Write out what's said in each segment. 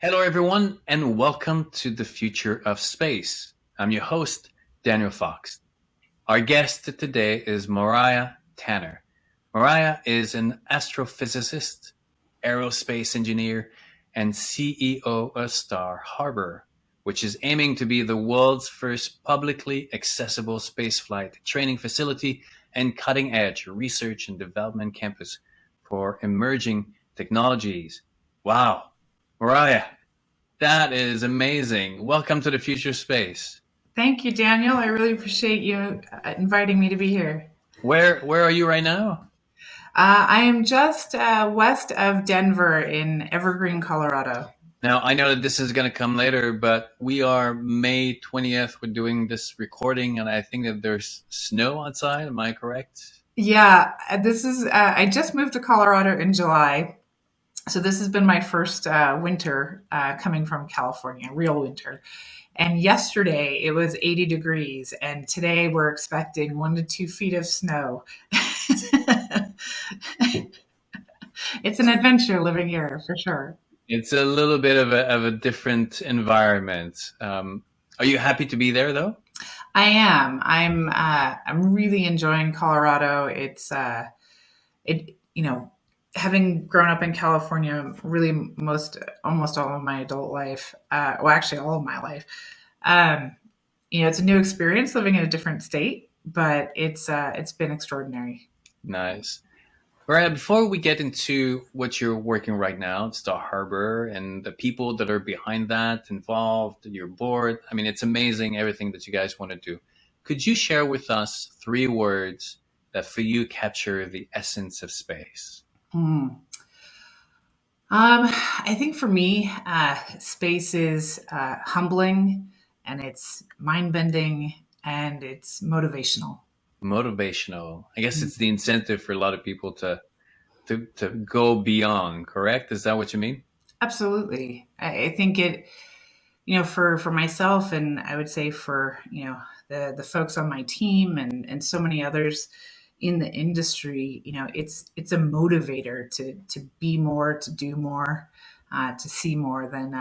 Hello, everyone, and welcome to the future of space. I'm your host, Daniel Fox. Our guest today is Maraia Tanner. Maraia is an astrophysicist, aerospace engineer, and CEO of Star Harbor, which is aiming to be the world's first publicly accessible spaceflight training facility and cutting edge research and development campus for emerging technologies. Wow, Maraia, that is amazing. Welcome to the future space. Thank you, Daniel. I really appreciate you inviting me to be here. Where are you right now? I am just west of Denver in Evergreen, Colorado. Now, I know that this is going to come later, but we are May 20th. We're doing this recording, and I think that there's snow outside. Am I correct? Yeah, this is. I just moved to Colorado in July, so this has been my first winter coming from California, real winter. And yesterday it was 80 degrees, and today we're expecting 1 to 2 feet of snow. It's an adventure living here for sure. It's a little bit of a different environment. Are you happy to be there, though? I am. I'm really enjoying Colorado. It having grown up in California, really almost all of my adult life. Well, actually, all of my life. Um, it's a new experience living in a different state, but it's been extraordinary. Nice. All right, before we get into what you're working right now, Star Harbor, and the people that are behind that, involved, your board, I mean, it's amazing everything that you guys want to do. Could you share with us three words that for you capture the essence of space? Hmm. I think for me, space is humbling, and it's mind bending, and it's motivational. Motivational. I guess it's the incentive for a lot of people to go beyond, correct? Is that what you mean? Absolutely. I think for myself, and I would say for, the folks on my team and so many others in the industry, it's a motivator to be more, to do more, to see more than,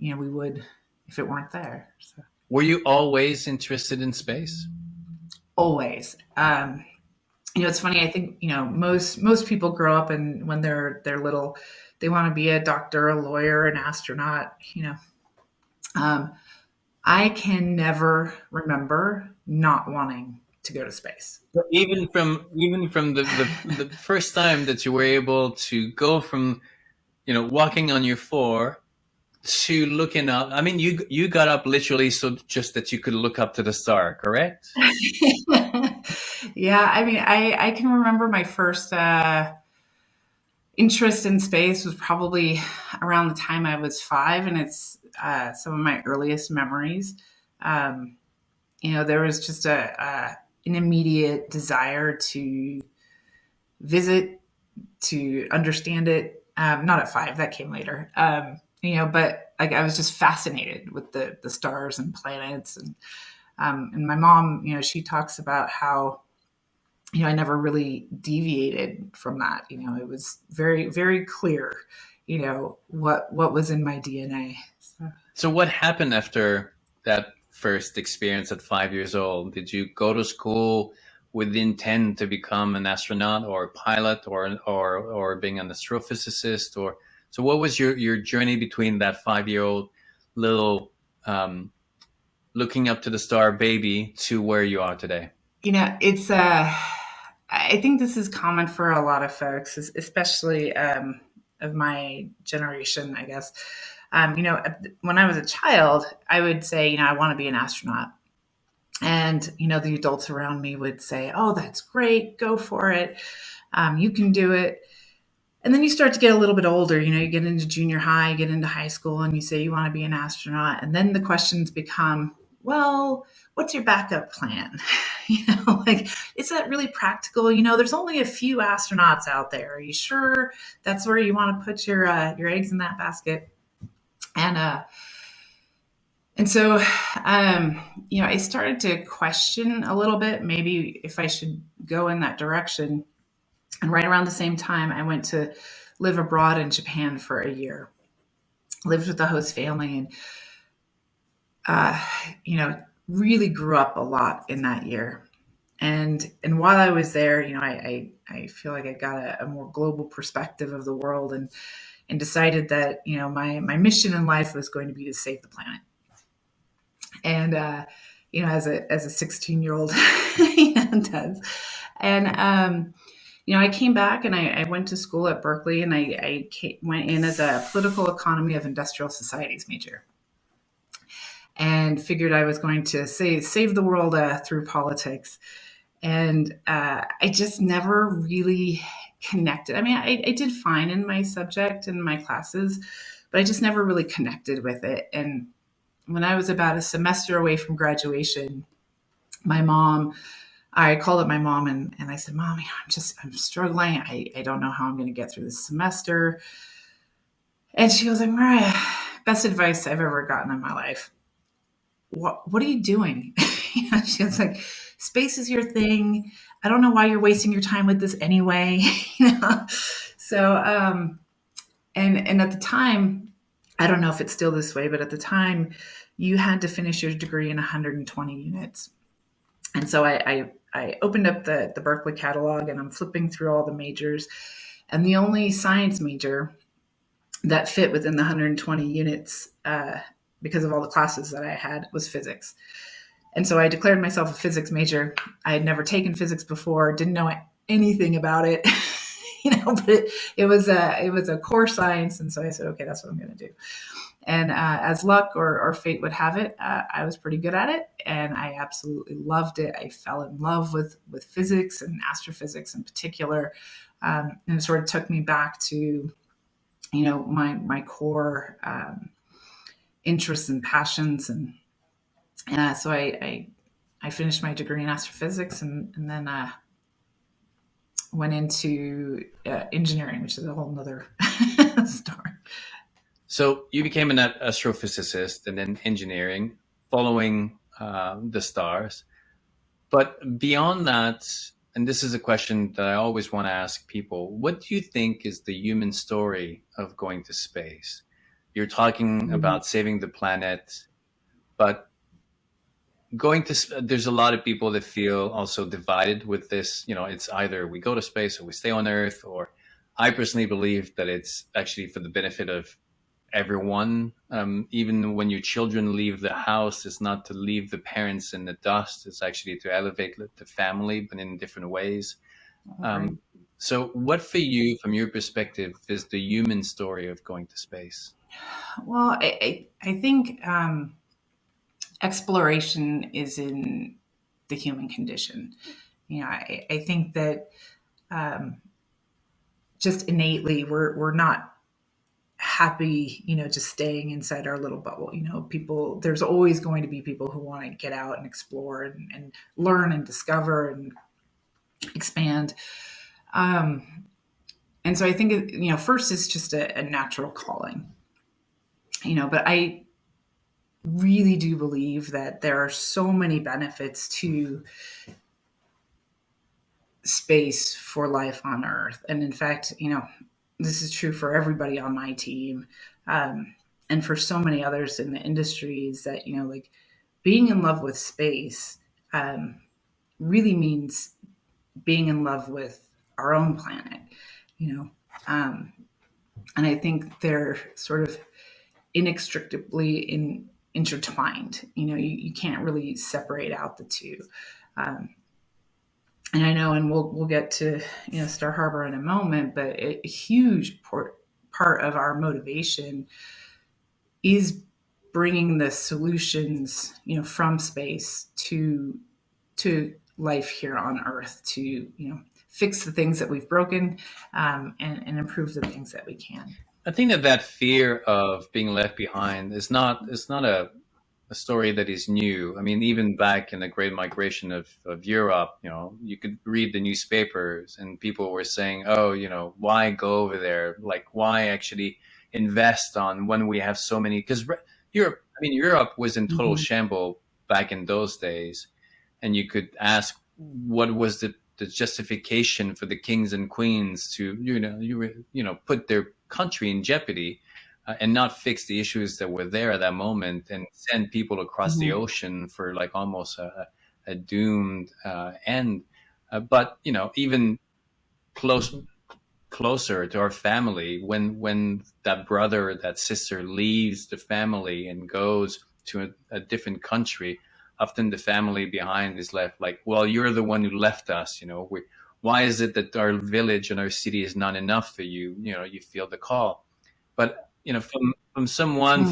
we would if it weren't there. So Were you always interested in space? always. It's funny. I think most people grow up and when they're little, they want to be a doctor, a lawyer, an astronaut. Um, I can never remember not wanting to go to space. Even from the first time that you were able to go from walking on your floor to looking up. I mean, you got up literally so just that you could look up to the star, correct? Yeah, I mean, I can remember my first interest in space was probably around the time I was 5, and it's some of my earliest memories. Um, there was just an immediate desire to visit, to understand it. Not at 5, that came later. But like I was just fascinated with the stars and planets, and my mom, she talks about how I never really deviated from that. It was very, very clear, what was in my DNA. So, So what happened after that first experience at 5 years old? Did you go to school with the intent to become an astronaut or a pilot or being an astrophysicist? Or so what was your journey between that 5 year old little um, looking up to the star baby to where you are today? it's I think this is common for a lot of folks, especially of my generation, I guess. When I was a child, I would say, I want to be an astronaut. And, the adults around me would say, oh, that's great. Go for it. You can do it. And then you start to get a little bit older, you get into junior high, you get into high school, and you say you want to be an astronaut. And then the questions become, well, what's your backup plan? Like, is that really practical? There's only a few astronauts out there. Are you sure that's where you want to put your eggs in that basket? And so, I started to question a little bit, maybe if I should go in that direction. And right around the same time, I went to live abroad in Japan for a year. lived with the host family, and you know, really grew up a lot in that year. And while I was there, you know, I feel like I got a more global perspective of the world, and decided that, you know, my mission in life was going to be to save the planet. And you know, as a 16-year-old, you know, does. And you know, I came back and I went to school at Berkeley, and went in as a political economy of industrial societies major, and figured I was going to save the world through politics. And I just never really connected. I mean, I did fine in my subject and my classes, but I just never really connected with it. And when I was about a semester away from graduation, my mom, I called up my mom, and I said, "Mom, I'm struggling. I don't know how I'm going to get through this semester." And she was like, "Maraia, best advice I've ever gotten in my life. What are you doing?" You know, she was like, "Space is your thing. I don't know why you're wasting your time with this anyway." You know? So, and at the time, I don't know if it's still this way, but at the time, you had to finish your degree in 120 units. And so I opened up the Berkeley catalog, and I'm flipping through all the majors. And the only science major that fit within the 120 units, because of all the classes that I had, was physics. And so I declared myself a physics major. I had never taken physics before, didn't know anything about it, you know, but it was a core science. And so I said, okay, that's what I'm going to do. And as luck or fate would have it, I was pretty good at it, and I absolutely loved it. I fell in love with physics and astrophysics in particular, and it sort of took me back to, you know, my core interests and passions. And so I finished my degree in astrophysics, and then went into engineering, which is a whole nother story. So you became an astrophysicist and then engineering, following the stars. But beyond that, and this is a question that I always want to ask people, what do you think is the human story of going to space? You're talking about saving the planet, but there's a lot of people that feel also divided with this. You know, it's either we go to space or we stay on Earth, or I personally believe that it's actually for the benefit of everyone. Even when your children leave the house, it's not to leave the parents in the dust. It's actually to elevate the family, but in different ways. Right. So what for you, from your perspective, is the human story of going to space? Well, I think exploration is in the human condition. You know, I think that um, just innately we're not happy, you know, just staying inside our little bubble. You know, people, there's always going to be people who want to get out and explore, and learn and discover and expand. Um, and so I think, you know, first is just a natural calling, you know, but I really do believe that there are so many benefits to space for life on Earth. And in fact, you know, this is true for everybody on my team, and for so many others in the industry, is that, you know, like, being in love with space really means being in love with our own planet, you know. Um, and I think they're sort of inextricably intertwined. You know, you can't really separate out the two. Um, and I know, and we'll get to, you know, Star Harbor in a moment, but a huge part of our motivation is bringing the solutions, you know, from space to life here on Earth, to, you know, fix the things that we've broken, and improve the things that we can. I think that fear of being left behind is not, it's not a story that is new. I mean, even back in the Great Migration of Europe, you know, you could read the newspapers and people were saying, oh, you know, why go over there? Like, why actually invest on when we have so many? Because Europe, I mean, Europe was in total Mm-hmm. shambles back in those days. And you could ask, what was the justification for the kings and queens to, you know, put their country in jeopardy? and not fix the issues that were there at that moment and send people across the Mm-hmm. ocean for like almost a doomed end. But even close closer to our family, when that brother or that sister leaves the family and goes to a different country, often the family behind is left like, well, you're the one who left us, why is it that our village and our city is not enough for you? You feel the call. But from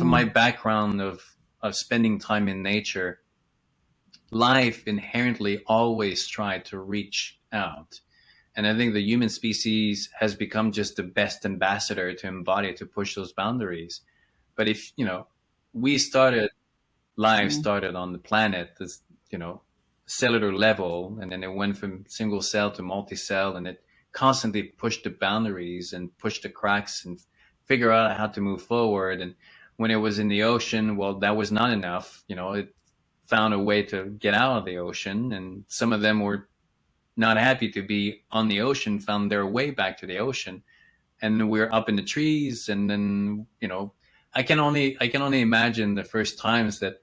my Mm-hmm. background of spending time in nature, life inherently always tried to reach out. And I think the human species has become just the best ambassador to embody, to push those boundaries. But if, we started, life started on the planet, this, cellular level, and then it went from single cell to multi-cell, and it constantly pushed the boundaries and pushed the cracks and figure out how to move forward. And when it was in the ocean, well, that was not enough. It found a way to get out of the ocean, and some of them were not happy to be on the ocean, found their way back to the ocean, and we're up in the trees. And then I can only imagine the first times that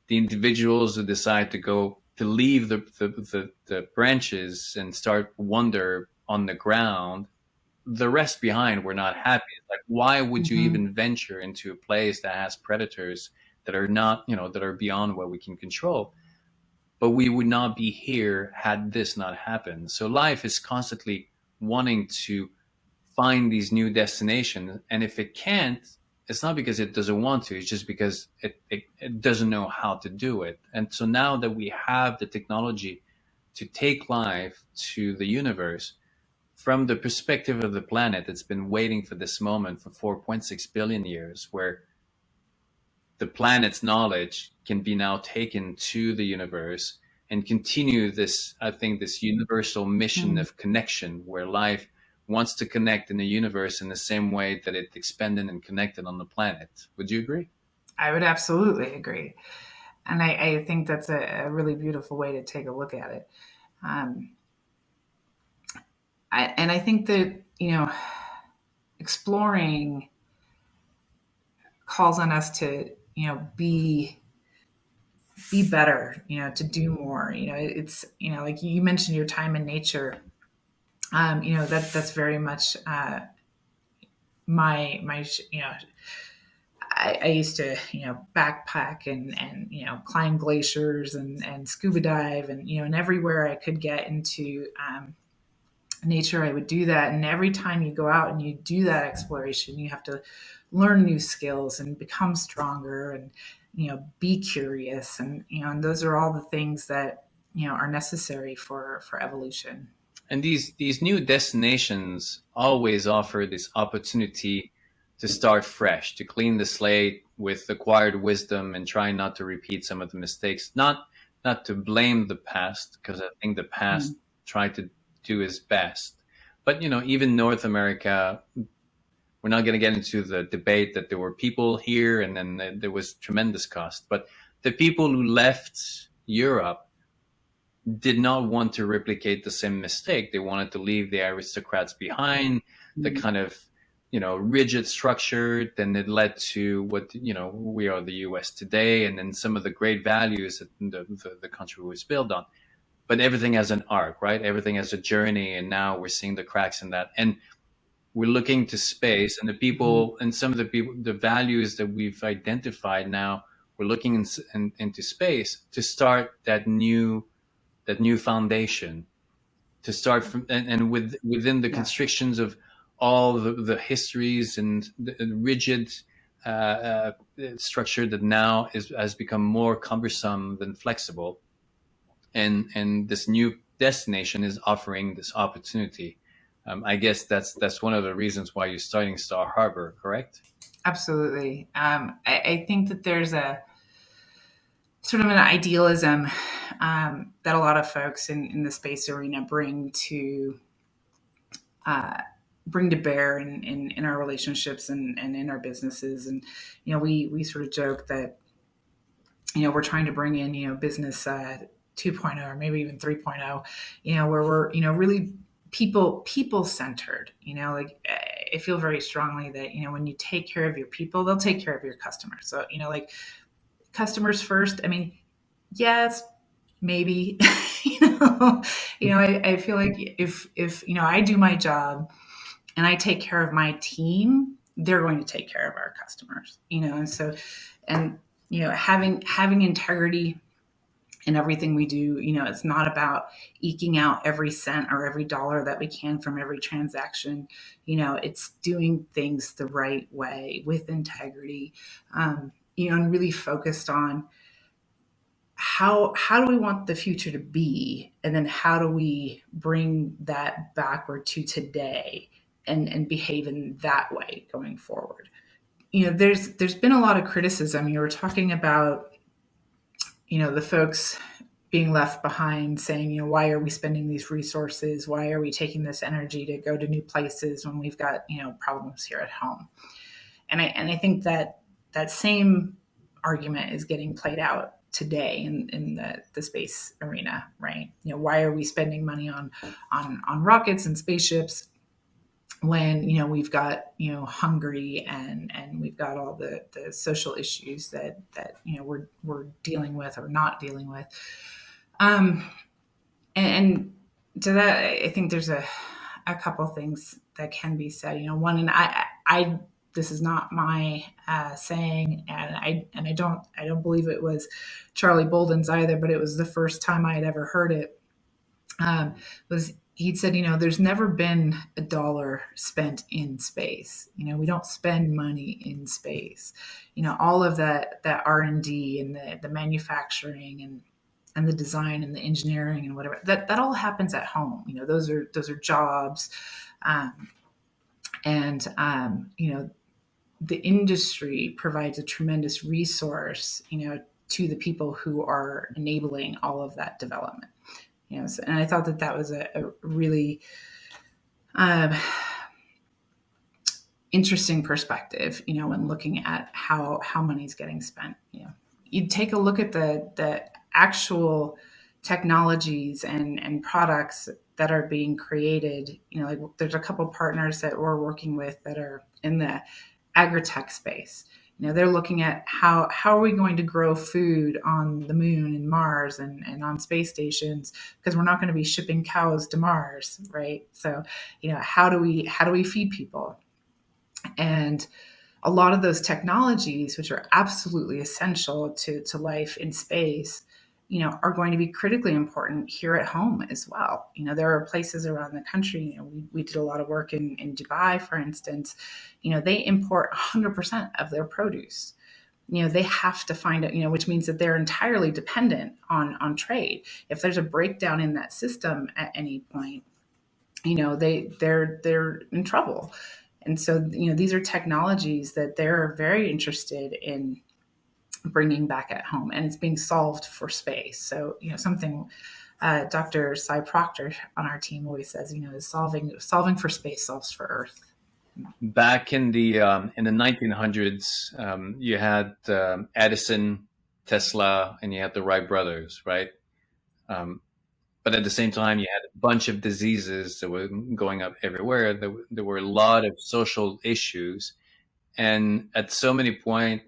the individuals who decide to go to leave the branches and start wander on the ground, the rest behind were not happy. It's like, why would you Mm-hmm. even venture into a place that has predators that are not, that are beyond what we can control? But we would not be here had this not happened. So life is constantly wanting to find these new destinations. And if it can't, it's not because it doesn't want to, it's just because it doesn't know how to do it. And so now that we have the technology to take life to the universe, from the perspective of the planet, it's been waiting for this moment for 4.6 billion years, where the planet's knowledge can be now taken to the universe and continue this, I think, this universal mission Mm-hmm. of connection, where life wants to connect in the universe in the same way that it expanded and connected on the planet. Would you agree? I would absolutely agree. And I think that's a really beautiful way to take a look at it. Um, and I think that, exploring calls on us to, be better, to do more. It's, like you mentioned your time in nature. That's very much my I used to backpack and climb glaciers and scuba dive and everywhere I could get into nature I would do that. And every time you go out and you do that exploration, you have to learn new skills and become stronger and be curious, and those are all the things that are necessary for evolution. And these new destinations always offer this opportunity to start fresh, to clean the slate with acquired wisdom and try not to repeat some of the mistakes. Not to blame the past, because I think the past Mm. tried to do its best. But even North America, we're not going to get into the debate that there were people here and then there was tremendous cost. But the people who left Europe did not want to replicate the same mistake. They wanted to leave the aristocrats behind, the Mm. kind of rigid structure. Then it led to what we are, the U.S. today, and then some of the great values that the country was built on. But everything has an arc, right? Everything has a journey, and now we're seeing the cracks in that. And we're looking to space, and the Mhm. people, and some of the people, the values that we've identified now, we're looking into space to start that new foundation, to start from, and within the Yeah, constrictions of all the histories and the rigid structure that now has become more cumbersome than flexible. And this new destination is offering this opportunity. I guess that's one of the reasons why you're starting Star Harbor, correct? absolutely. I think that there's a sort of an idealism that a lot of folks in the space arena uh, bring to bear in our relationships and in our businesses. And we sort of joke that we're trying to bring in business 2.0 or maybe even 3.0, where we're really people centered. Like I feel very strongly that, when you take care of your people, they'll take care of your customers. So, like customers first. I mean, yes, maybe, I feel like if, I do my job and I take care of my team, they're going to take care of our customers, and so, and, having integrity in everything we do. It's not about eking out every cent or every dollar that we can from every transaction. It's doing things the right way with integrity, and really focused on how do we want the future to be, and then how do we bring that backward to today and behave in that way going forward. There's been a lot of criticism. You were talking about, the folks being left behind, saying, why are we spending these resources? Why are we taking this energy to go to new places when we've got, problems here at home? And I think that same argument is getting played out today in the space arena, right? Why are we spending money on rockets and spaceships when, we've got, hungry and we've got all the social issues that we're dealing with or not dealing with. And to that, I think there's a couple things that can be said. One, and I this is not my saying, and I don't believe it was Charlie Bolden's either, but it was the first time I had ever heard it. Was he'd said, there's never been a dollar spent in space. We don't spend money in space. All of that R&D and the manufacturing and the design and the engineering and whatever, that all happens at home. Those are jobs. The industry provides a tremendous resource, to the people who are enabling all of that development. So, and I thought that was a really interesting perspective, when looking at how money's getting spent. You take a look at the actual technologies and products that are being created. Like there's a couple partners that we're working with that are in the agri-tech space. They're looking at how are we going to grow food on the moon and Mars and on space stations, because we're not going to be shipping cows to Mars, right? So, how do we feed people? And a lot of those technologies, which are absolutely essential to life in space, are going to be critically important here at home as well. There are places around the country, we did a lot of work in Dubai, for instance. They import 100% of their produce. They have to find it, which means that they're entirely dependent on trade. If there's a breakdown in that system at any point, they're in trouble. And so, these are technologies that they're very interested in bringing back at home, and it's being solved for space. So, something Dr. Cy Proctor on our team always says, is solving for space solves for Earth. Back in the 1900s, you had Edison, Tesla, and you had the Wright brothers, right? But at the same time, you had a bunch of diseases that were going up everywhere. There were a lot of social issues. And at so many points,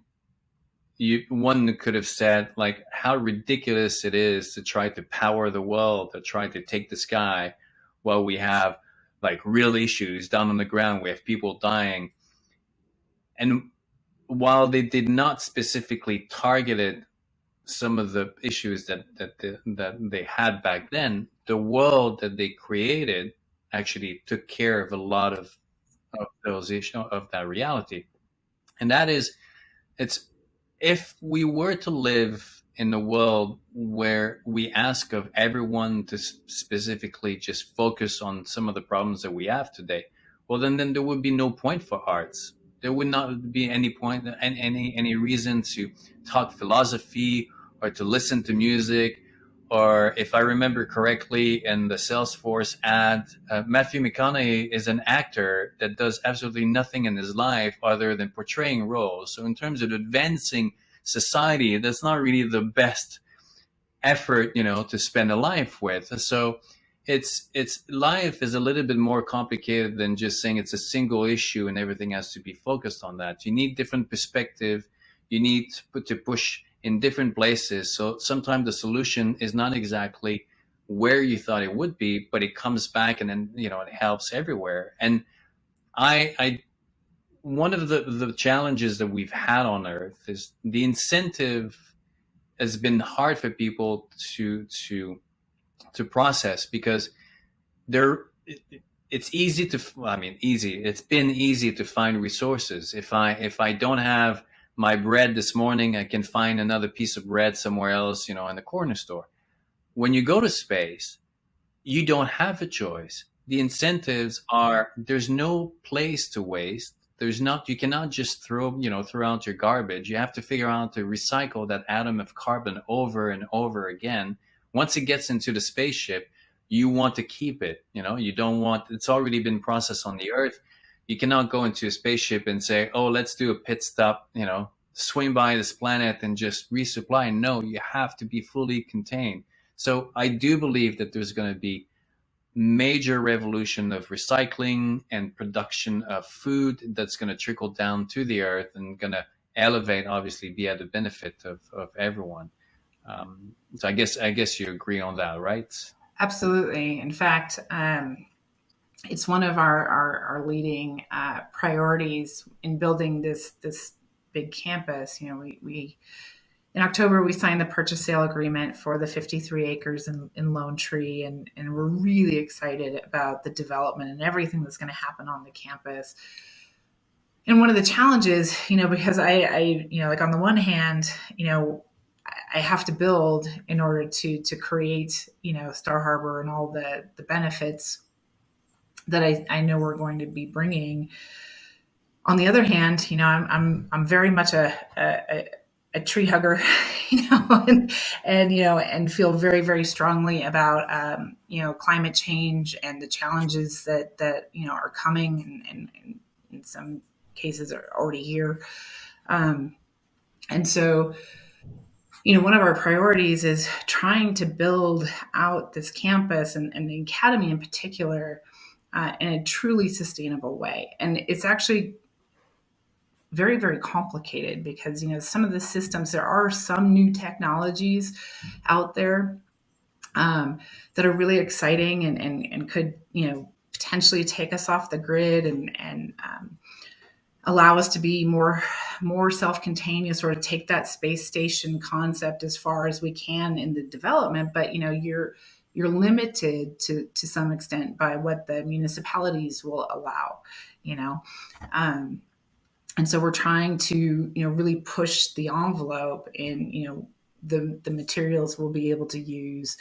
one could have said, like, how ridiculous it is to try to power the world, to try to take the sky, while we have, like, real issues down on the ground. We have people dying. And while they did not specifically target some of the issues that they had back then, the world that they created actually took care of a lot of those issues, of that reality. And that is, it's, if we were to live in a world where we ask of everyone to specifically just focus on some of the problems that we have today, well, then there would be no point for arts. There would not be any point and any reason to talk philosophy or to listen to music. Or if I remember correctly, in the Salesforce ad, Matthew McConaughey is an actor that does absolutely nothing in his life other than portraying roles. So in terms of advancing society, that's not really the best effort, to spend a life with. So it's life is a little bit more complicated than just saying it's a single issue and everything has to be focused on that. You need different perspective. You need to push in different places. So sometimes the solution is not exactly where you thought it would be, but it comes back and then it helps everywhere. And I one of the challenges that we've had on Earth is the incentive has been hard for people to process because there it's easy to I mean easy it's been easy to find resources. If I don't have my bread this morning, I can find another piece of bread somewhere else, in the corner store. When you go to space, you don't have a choice. The incentives are there's no place to waste. There's not You cannot just throw out your garbage. You have to figure out to recycle that atom of carbon over and over again. Once it gets into the spaceship, you want to keep it. You don't want it's already been processed on the Earth. You cannot go into a spaceship and say, "Oh, let's do a pit stop, swing by this planet and just resupply." No, you have to be fully contained. So I do believe that there's going to be major revolution of recycling and production of food that's going to trickle down to the earth and going to elevate, obviously, be at the benefit of everyone. So I guess you agree on that, right? Absolutely. In fact, it's one of our leading priorities in building this big campus. We in October, we signed the purchase sale agreement for the 53 acres in Lone Tree, and we're really excited about the development and everything that's going to happen on the campus. And one of the challenges, because I like on the one hand, I have to build in order to create, Star Harbor and all the benefits that I know we're going to be bringing. On the other hand, I'm very much a tree hugger, and feel very, very strongly about, climate change and the challenges that are coming and in some cases are already here. And so, one of our priorities is trying to build out this campus and the Academy in particular in a truly sustainable way. And it's actually very, very complicated because, some of the systems, there are some new technologies out there that are really exciting and could, potentially take us off the grid and allow us to be more self-contained and sort of take that space station concept as far as we can in the development. But, you're limited to some extent by what the municipalities will allow, and so we're trying to, really push the envelope in, the materials we'll be able to use,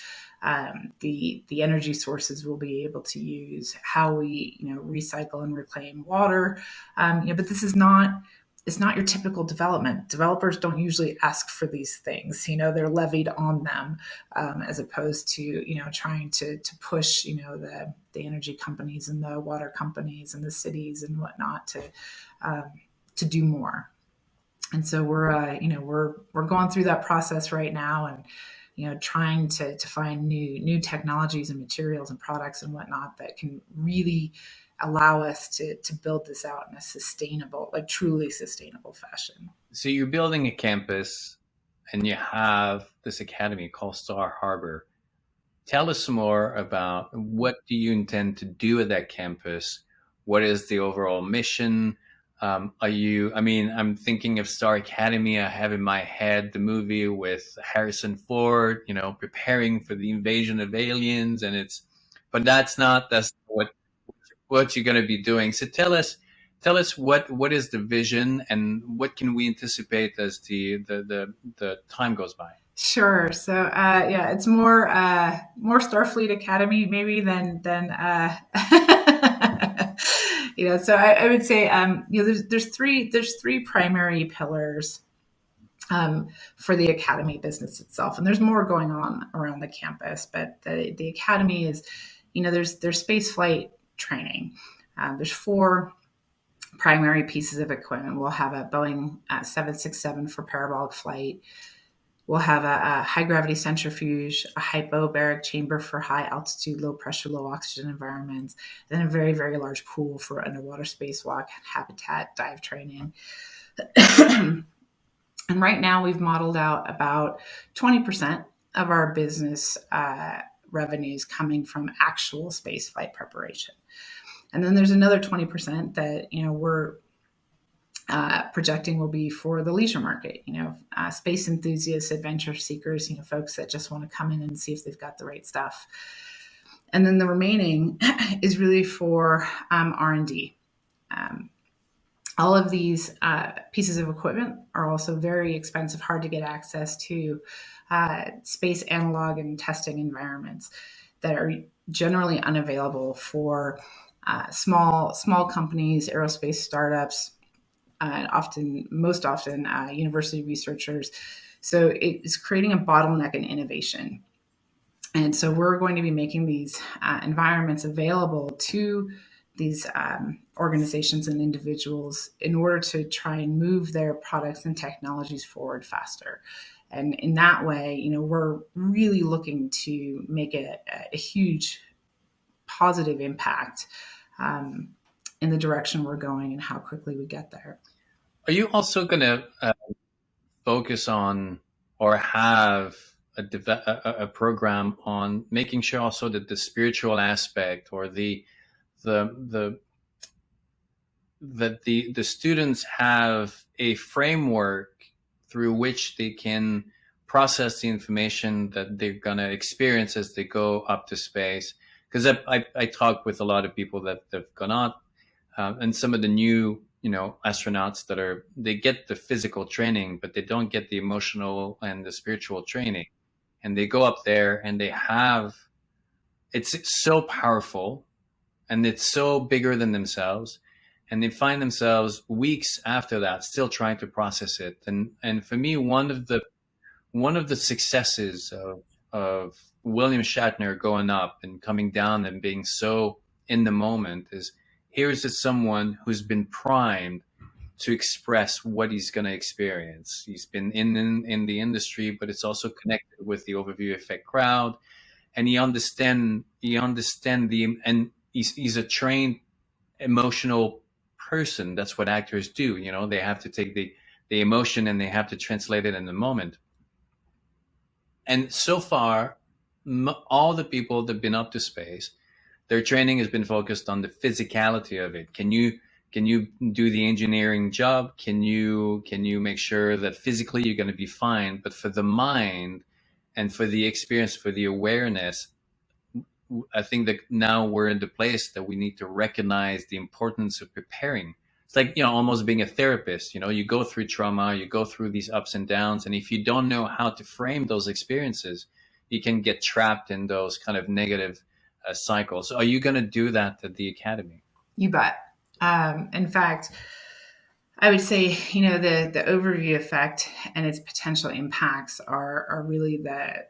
the energy sources we'll be able to use, how we, recycle and reclaim water. But this is not, it's not your typical development. Developers don't usually ask for these things. They're levied on them, as opposed to, trying to push, the energy companies and the water companies and the cities and whatnot to do more. And so we're going through that process right now, and trying to find new technologies and materials and products and whatnot that can really allow us to build this out in a sustainable, like truly sustainable fashion. So you're building a campus and you have this academy called Star Harbor. Tell us more about what do you intend to do at that campus? What is the overall mission? I'm thinking of Star Academy. I have in my head the movie with Harrison Ford, preparing for the invasion of aliens, but that's what you're going to be doing. So tell us what is the vision and what can we anticipate as the time goes by? Sure. So, it's more Starfleet Academy maybe than So I would say, there's three primary pillars for the Academy business itself, and there's more going on around the campus. But the Academy is, there's space flight training. There's four primary pieces of equipment. We'll have a Boeing 767 for parabolic flight. We'll have a high gravity centrifuge, a hypobaric chamber for high altitude, low pressure, low oxygen environments, then a very, very large pool for underwater spacewalk, habitat, dive training. And right now we've modeled out about 20% of our business revenues coming from actual spaceflight preparation. And then there's another 20% that, we're projecting will be for the leisure market, space enthusiasts, adventure seekers, folks that just want to come in and see if they've got the right stuff. And then the remaining is really for R&D. All of these pieces of equipment are also very expensive, hard to get access to space analog and testing environments that are generally unavailable for small companies, aerospace startups, most often university researchers. So it's creating a bottleneck in innovation. And so we're going to be making these environments available to these organizations and individuals in order to try and move their products and technologies forward faster. And in that way, we're really looking to make a huge positive impact in the direction we're going and how quickly we get there. Are you also going to focus on or have a program on making sure also that the spiritual aspect or that the students have a framework through which they can process the information that they're going to experience as they go up to space? Because I talk with a lot of people that have gone up, and some of the new astronauts they get the physical training, but they don't get the emotional and the spiritual training. And they go up there and it's so powerful and it's so bigger than themselves. And they find themselves weeks after that still trying to process it. And for me, one of the successes of William Shatner going up and coming down and being so in the moment is, here's someone who's been primed to express what he's going to experience. He's been in the industry, but it's also connected with the overview effect crowd, and he understand and he's a trained emotional person. That's what actors do. They have to take the emotion and they have to translate it in the moment. And so far, all the people that have been up to space, their training has been focused on the physicality of it. Can you do the engineering job? Can you make sure that physically you're going to be fine? But for the mind and for the experience, for the awareness, I think that now we're in the place that we need to recognize the importance of preparing. It's like, almost being a therapist. You go through trauma, you go through these ups and downs. And if you don't know how to frame those experiences, you can get trapped in those kind of negative cycles. Are you going to do that at the Academy? You bet. In fact, I would say, the overview effect and its potential impacts are really the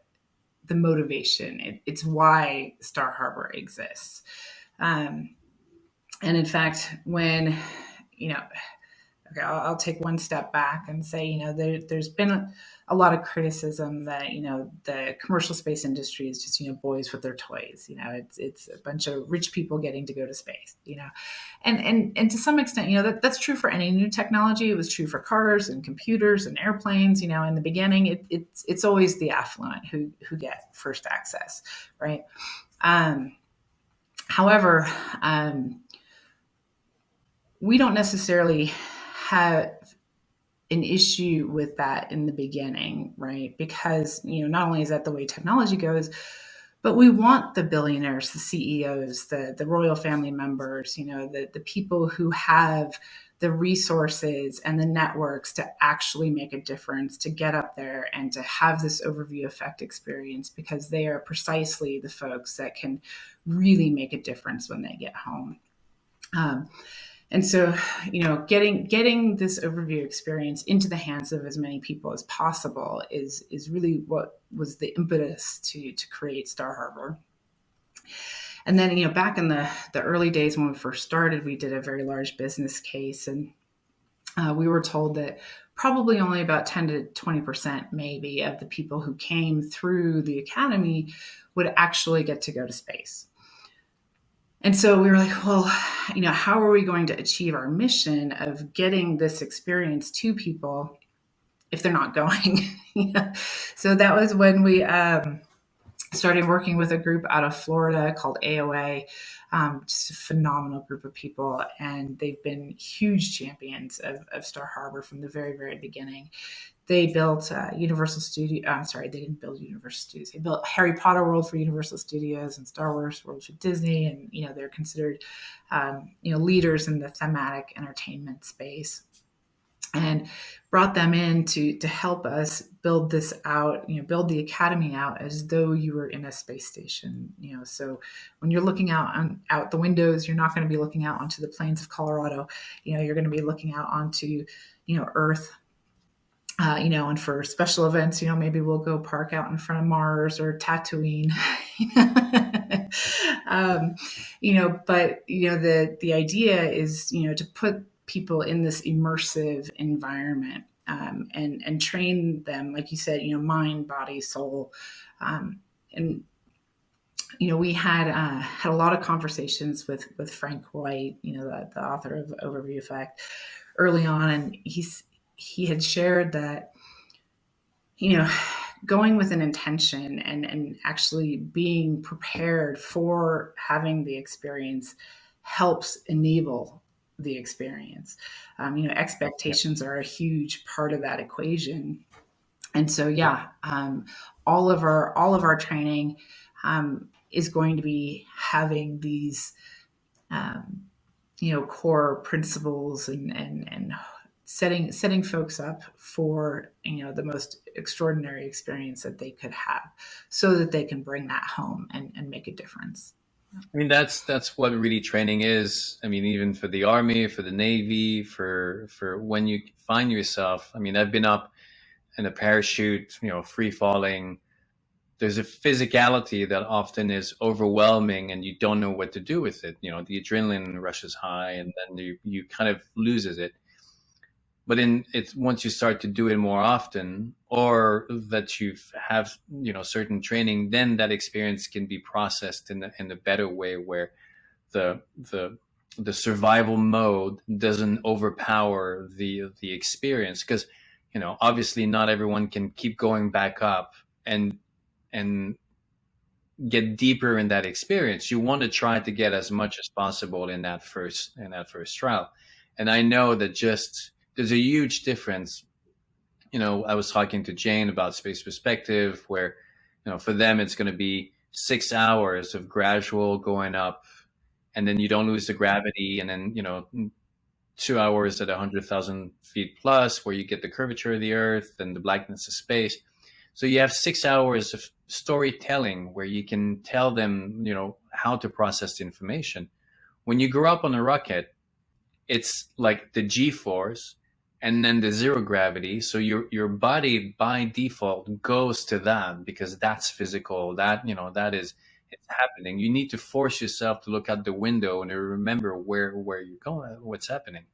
motivation. It's why Star Harbor exists. And in fact, when, okay, I'll take one step back and say, there's been a lot of criticism that, the commercial space industry is just, boys with their toys. It's a bunch of rich people getting to go to space, and to some extent, that's true for any new technology. It was true for cars and computers and airplanes. In the beginning, it's always the affluent who get first access, right? However, we don't necessarily have an issue with that in the beginning, right? Because, not only is that the way technology goes, but we want the billionaires, the CEOs, the royal family members, the people who have the resources and the networks to actually make a difference, to get up there and to have this overview effect experience, because they are precisely the folks that can really make a difference when they get home. And so, getting this overview experience into the hands of as many people as possible is really what was the impetus to create Star Harbor. And then, back in the early days when we first started, we did a very large business case, and we were told that probably only about 10 to 20% maybe of the people who came through the academy would actually get to go to space. And so we were like, well, how are we going to achieve our mission of getting this experience to people if they're not going? So that was when we started working with a group out of Florida called AOA, just a phenomenal group of people. And they've been huge champions of Star Harbor from the very, very beginning. They built Universal Studios. I'm sorry, they didn't build Universal Studios. They built Harry Potter World for Universal Studios and Star Wars World for Disney. And, they're considered, leaders in the thematic entertainment space. And brought them in to help us build this out, build the academy out as though you were in a space station. So when you're looking out the windows, you're not going to be looking out onto the plains of Colorado. You're going to be looking out onto, Earth. And for special events, maybe we'll go park out in front of Mars or Tatooine. But the idea is, to put people in this immersive environment, and train them, like you said, mind, body, soul. And we had a lot of conversations with Frank White, the author of Overview Effect, early on, and he had shared that, going with an intention and actually being prepared for having the experience helps enable the experience. Expectations are a huge part of that equation. And so, all of our training is going to be having these, core principles and setting folks up for the most extraordinary experience that they could have, so that they can bring that home and make a difference. I mean, that's what really training is. I mean, even for the Army, for the Navy, for when you find yourself. I mean, I've been up in a parachute, free falling. There's a physicality that often is overwhelming, and you don't know what to do with it. The adrenaline rushes high, and then you kind of loses it. But it's once you start to do it more often, or that you have certain training, then that experience can be processed in a better way, where the the survival mode doesn't overpower the experience, because obviously not everyone can keep going back up and get deeper in that experience. You want to try to get as much as possible in that first trial. And I know that just there's a huge difference. I was talking to Jane about Space Perspective, where for them it's going to be 6 hours of gradual going up, and then you don't lose the gravity, and then 2 hours at 100,000 feet plus, where you get the curvature of the Earth and the blackness of space. So you have 6 hours of storytelling where you can tell them, how to process the information. When you grow up on a rocket, it's like the G-force and then the zero gravity. So your body by default goes to that, because that's physical. That is, it's happening. You need to force yourself to look out the window and to remember where you're going, what's happening.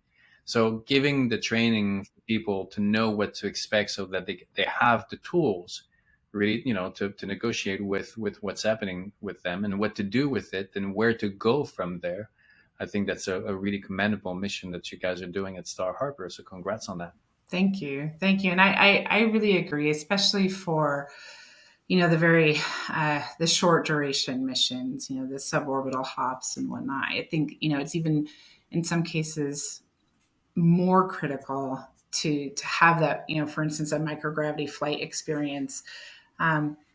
So giving the training for people to know what to expect, so that they have the tools really, to negotiate with what's happening with them and what to do with it and where to go from there. I think that's a really commendable mission that you guys are doing at Star Harbor. So congrats on that. Thank you. And I really agree, especially for, the very, the short duration missions, the suborbital hops and whatnot. I think, it's even in some cases more critical to have that, for instance, a microgravity flight experience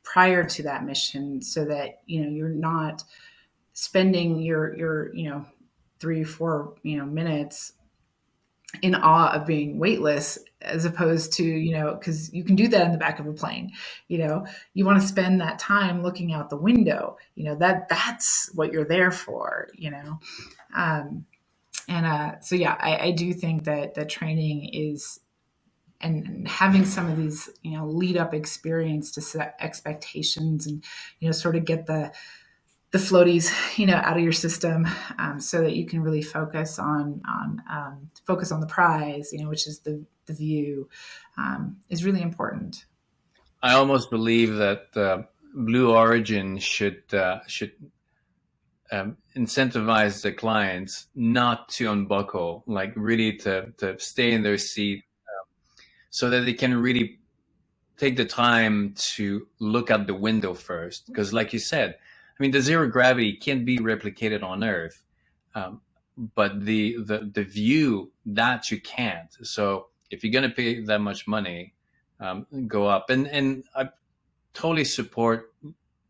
prior to that mission, so that, you're not spending your 3-4 minutes in awe of being weightless, as opposed to, because you can do that in the back of a plane. You want to spend that time looking out the window. That's what you're there for. So I do think that the training is, and having some of these lead up experience to set expectations, and sort of get the the floaties, out of your system, so that you can really focus on the prize, which is the view, is really important. I almost believe that Blue Origin should incentivize the clients not to unbuckle, like really to stay in their seat, so that they can really take the time to look out the window first. Because, like you said, I mean, the zero gravity can be replicated on Earth, um, but the view that you can't. So if you're gonna pay that much money, go up. And I totally support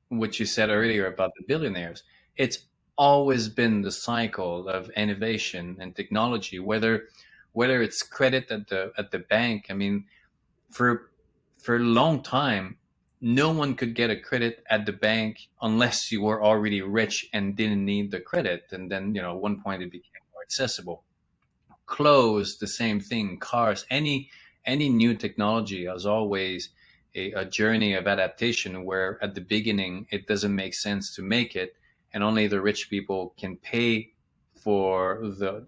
what you said earlier about the billionaires. It's always been the cycle of innovation and technology, whether it's credit at the bank. I mean, for for a long time, no one could get a credit at the bank unless you were already rich and didn't need the credit. And then, at one point, it became more accessible. Clothes, the same thing. Cars, any new technology is always a journey of adaptation, where at the beginning it doesn't make sense to make it, and only the rich people can pay for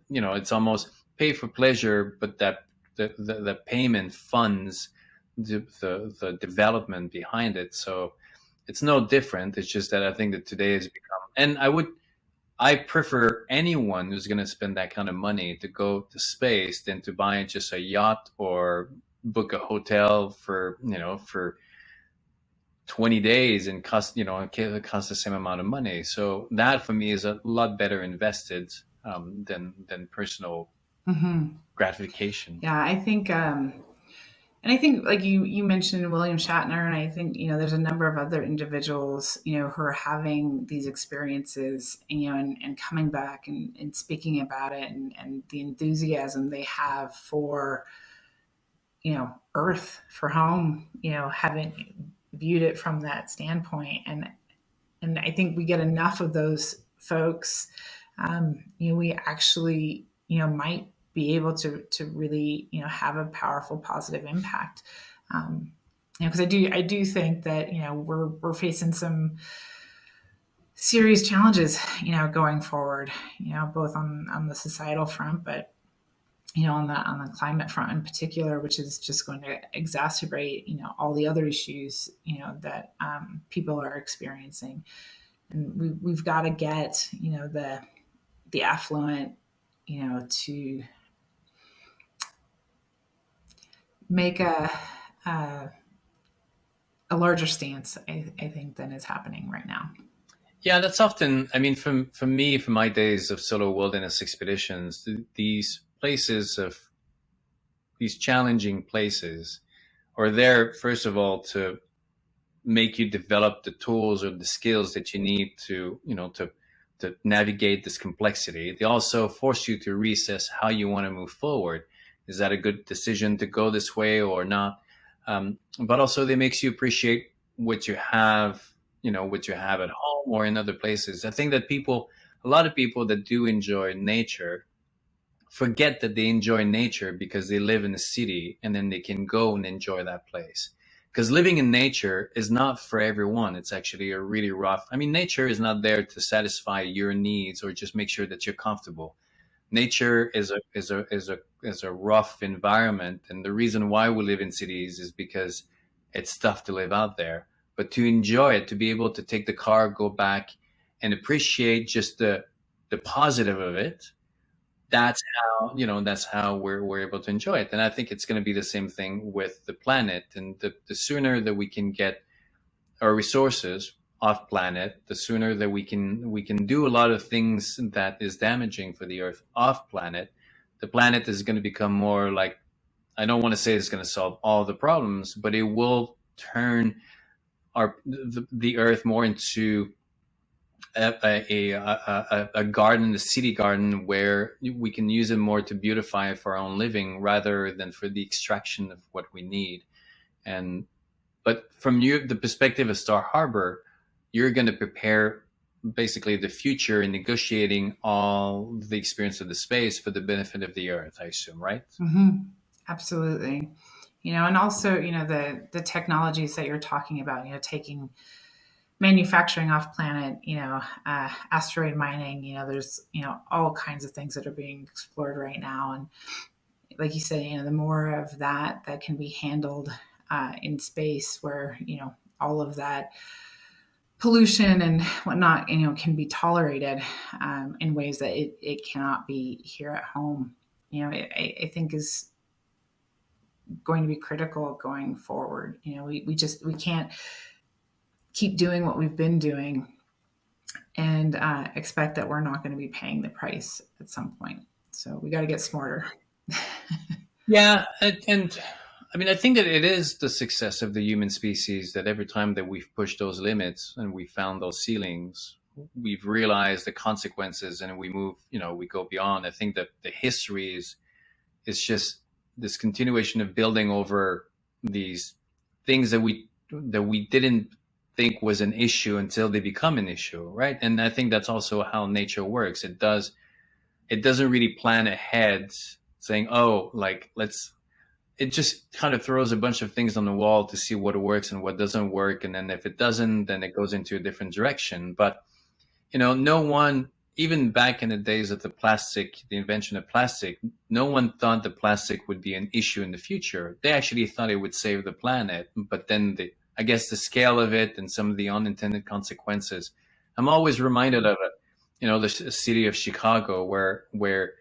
it's almost pay for pleasure, but that the payment funds the development behind it. So it's no different. It's just that I think that today has become, and I prefer anyone who's going to spend that kind of money to go to space than to buy just a yacht or book a hotel for 20 days and it costs the same amount of money. So that for me is a lot better invested, than personal gratification. Yeah, I think, and I think, like you mentioned William Shatner, and I think there's a number of other individuals who are having these experiences, and coming back and speaking about it, and the enthusiasm they have for Earth, for home, having viewed it from that standpoint, and I think we get enough of those folks. We actually might be able to really have a powerful positive impact. Because I do think that we're facing some serious challenges going forward, both on the societal front, but on the climate front in particular, which is just going to exacerbate all the other issues that people are experiencing. And we've got to get the affluent to make a larger stance, I think, than is happening right now. Yeah, that's often, I mean, from me, from my days of solo wilderness expeditions, these challenging places are there, first of all, to make you develop the tools or the skills that you need to navigate this complexity. They also force you to reassess how you want to move forward. Is that a good decision to go this way or not? But also, they makes you appreciate what you have, what you have at home or in other places. I think that a lot of people that do enjoy nature, forget that they enjoy nature because they live in a city and then they can go and enjoy that place. Because living in nature is not for everyone. It's actually a really rough. I mean, nature is not there to satisfy your needs or just make sure that you're comfortable. Nature is a rough environment, and the reason why we live in cities is because it's tough to live out there. But to enjoy it, to be able to take the car, go back, and appreciate just the positive of it, that's how we're able to enjoy it. And I think it's going to be the same thing with the planet. And the sooner that we can get our resources off planet, the sooner that we can do a lot of things that is damaging for the Earth off planet. The planet is going to become more like, I don't want to say it's going to solve all the problems, but it will turn the Earth more into a garden, a city garden, where we can use it more to beautify for our own living rather than for the extraction of what we need. But from the perspective of Star Harbor, you're going to prepare basically the future in negotiating all the experience of the space for the benefit of the Earth, I assume, right? Absolutely. And also, the technologies that you're talking about, taking manufacturing off planet, asteroid mining, there's, all kinds of things that are being explored right now. And like you said, the more of that can be handled in space, where, all of that pollution and whatnot, can be tolerated in ways that it cannot be here at home, I think is going to be critical going forward. We can't keep doing what we've been doing and expect that we're not going to be paying the price at some point. So we got to get smarter. Yeah, and I mean, I think that it is the success of the human species that every time that we've pushed those limits and we found those ceilings, we've realized the consequences and we move, we go beyond. I think that the history is just this continuation of building over these things that we didn't think was an issue until they become an issue, right? And I think that's also how nature works. It doesn't really plan ahead saying, oh, like it just kind of throws a bunch of things on the wall to see what works and what doesn't work. And then if it doesn't, then it goes into a different direction. But, no one, even back in the days of the invention of plastic, no one thought the plastic would be an issue in the future. They actually thought it would save the planet. But then I guess the scale of it and some of the unintended consequences, I'm always reminded of it. The city of Chicago, where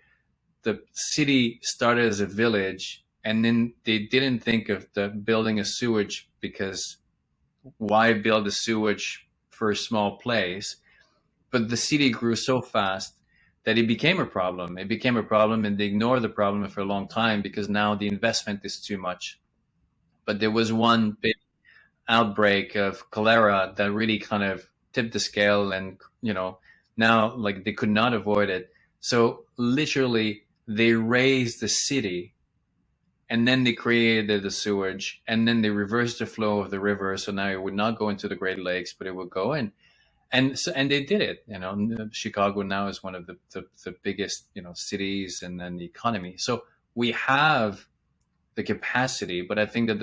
the city started as a village, and then they didn't think of building a sewage, because why build a sewage for a small place? But the city grew so fast that it became a problem. It became a problem, and they ignored the problem for a long time because now the investment is too much. But there was one big outbreak of cholera that really kind of tipped the scale, and now, like, they could not avoid it. So literally they raised the city, and then they created the sewage, and then they reversed the flow of the river, so now it would not go into the Great Lakes, but it would go in. And they did it. Chicago now is one of the biggest cities, and then the economy. So we have the capacity, but I think that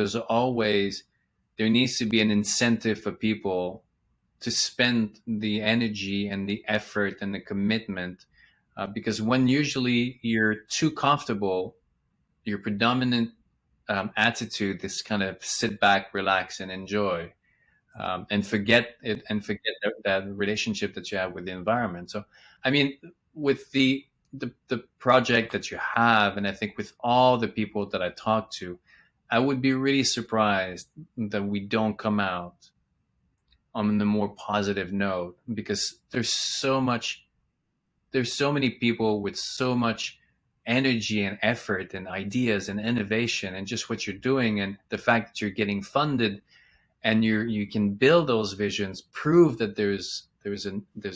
there needs to be an incentive for people to spend the energy and the effort and the commitment, because when usually you're too comfortable, your predominant attitude is kind of sit back, relax, and enjoy, and forget it, and forget that relationship that you have with the environment. So, I mean, with the project that you have, and I think with all the people that I talk to, I would be really surprised that we don't come out on the more positive note, because there's so many people with so much energy and effort and ideas and innovation, and just what you're doing, and the fact that you're getting funded and you can build those visions, prove that there's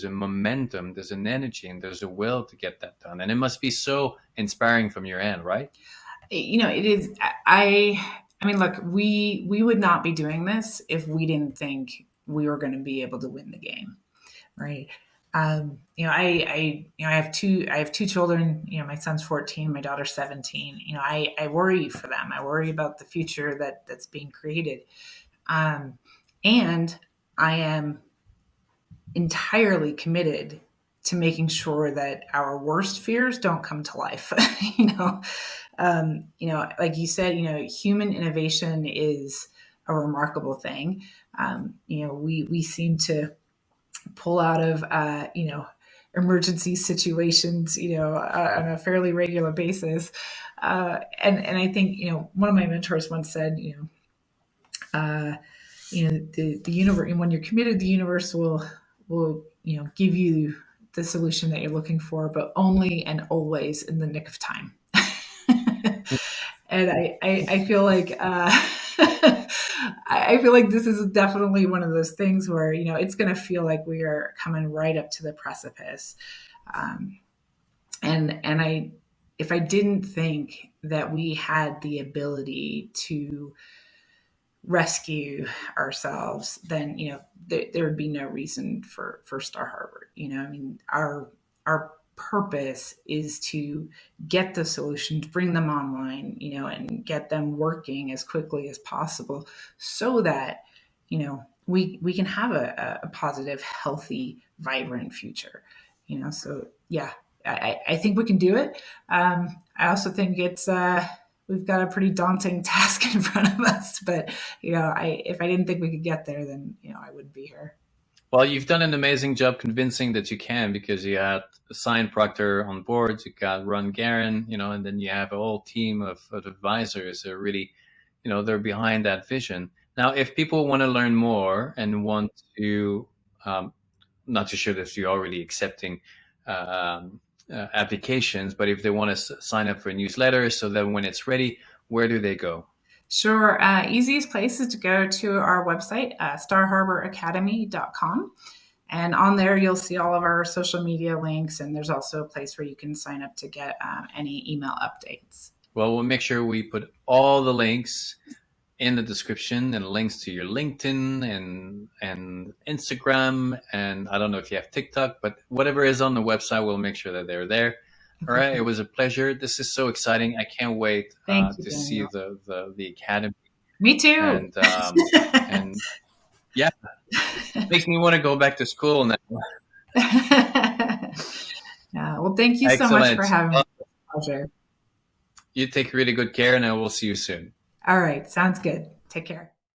a momentum, there's an energy, and there's a will to get that done. And it must be so inspiring from your end, right? It is. I mean, look, we would not be doing this if we didn't think we were going to be able to win the game, right? I have two children. My son's 14, my daughter's 17. I worry for them. I worry about the future that's being created, and I am entirely committed to making sure that our worst fears don't come to life. Like you said, human innovation is a remarkable thing. We seem to pull out of emergency situations on a fairly regular basis, and I think one of my mentors once said the universe, when you're committed, the universe will give you the solution that you're looking for, but only and always in the nick of time. And I feel like I feel like this is definitely one of those things where it's going to feel like we are coming right up to the precipice, and if I didn't think that we had the ability to rescue ourselves, then there would be no reason for Star Harbor. I mean, our purpose is to get the solutions, bring them online, and get them working as quickly as possible, so that we can have a positive, healthy, vibrant future. So yeah, I think we can do it. I also think it's we've got a pretty daunting task in front of us, but if I didn't think we could get there, then I wouldn't be here. Well, you've done an amazing job convincing that you can, because you had Sign Proctor on board, you got Ron Garin, and then you have a whole team of advisors that are really, they're behind that vision. Now, if people want to learn more and want to, not too sure that you're already accepting applications, but if they want to sign up for a newsletter so that when it's ready, where do they go? Sure. Easiest place is to go to our website, starharboracademy.com. And on there, you'll see all of our social media links. And there's also a place where you can sign up to get any email updates. Well, we'll make sure we put all the links in the description, and links to your LinkedIn and Instagram. And I don't know if you have TikTok, but whatever is on the website, we'll make sure that they're there. All right. It was a pleasure. This is so exciting. I can't wait to see the Academy. Me too. And yeah, makes me want to go back to school now. Yeah, well, thank you so much for having me. Pleasure. You take really good care, and I will see you soon. All right. Sounds good. Take care.